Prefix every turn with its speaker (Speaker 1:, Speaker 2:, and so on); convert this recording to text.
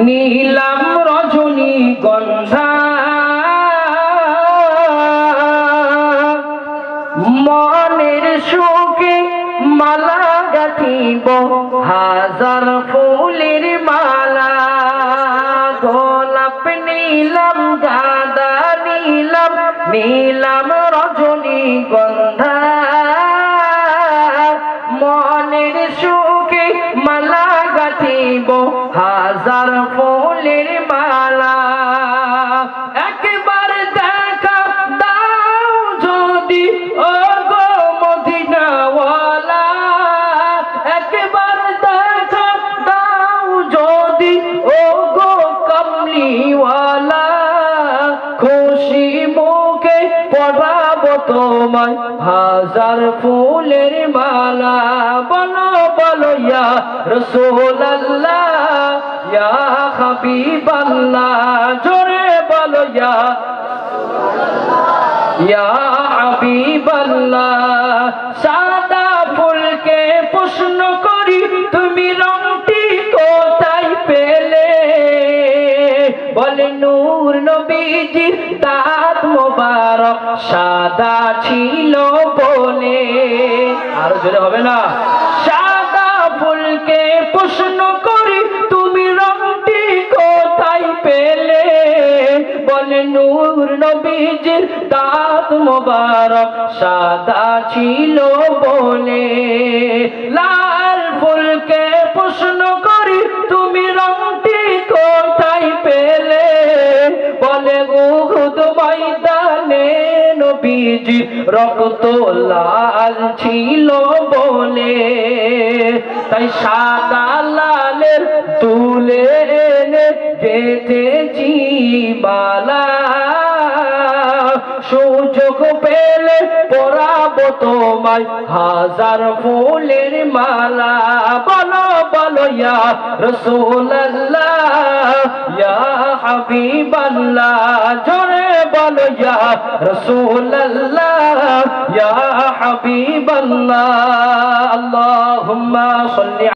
Speaker 1: নীলাম রজনীগন্ধা মনের সুখে মালা গাঁথিব হাজার ফুলের মালা গোলাপ নীলাম গাঁদা নীলাম নীলাম রজনীগন্ধা মনের সুখে মালা গাঁথিব হাজার ফুলের মালা একবার দেখা দাও যদি ও গো মদিনাওয়ালা একবার দেখা দাও যদি ও গো কমলিওয়ালা খুশি মুখে পড়াবো তোমায় হাজার ফুলের মালা বলো বলো ইয়া রাসূলুল্লাহ ইয়া হাবিবাল্লাহ জোরে বলো ইয়া ইয়া হাবিবাল্লাহ সাদা ফুলকে প্রশ্ন করি তুমি রংটি কোথায় পেলে বলে নূর নবীজির দাঁত মোবারক সাদা ছিল বলে আরো জোরে হবে না সাদা ফুলকে প্রশ্ন করি তুমি রংটি কোথায় পেলে বলে নূর নবীজির দাঁত মোবারক সাদা ছিল বলে লাল ফুলকে প্রশ্ন করি তুমি রংটি কোথায় পেলে বলে উহুদ ময়দানে নবীজি রক্ত লাল ছিল বলে তাই সাদা লালের তুলে এনে গেঁথেছি মালা সুযোগ পেলে পরাবো তোমায় হাজার ফুলের মালা বলো বলো ইয়া রাসূলুল্লাহ ইয়া হাবিবাল্লাহ জোরে বলো ইয়া রাসূলুল্লাহ ইয়া হাবিবাল্লাহ আল্লাহুম্মা সাল্লি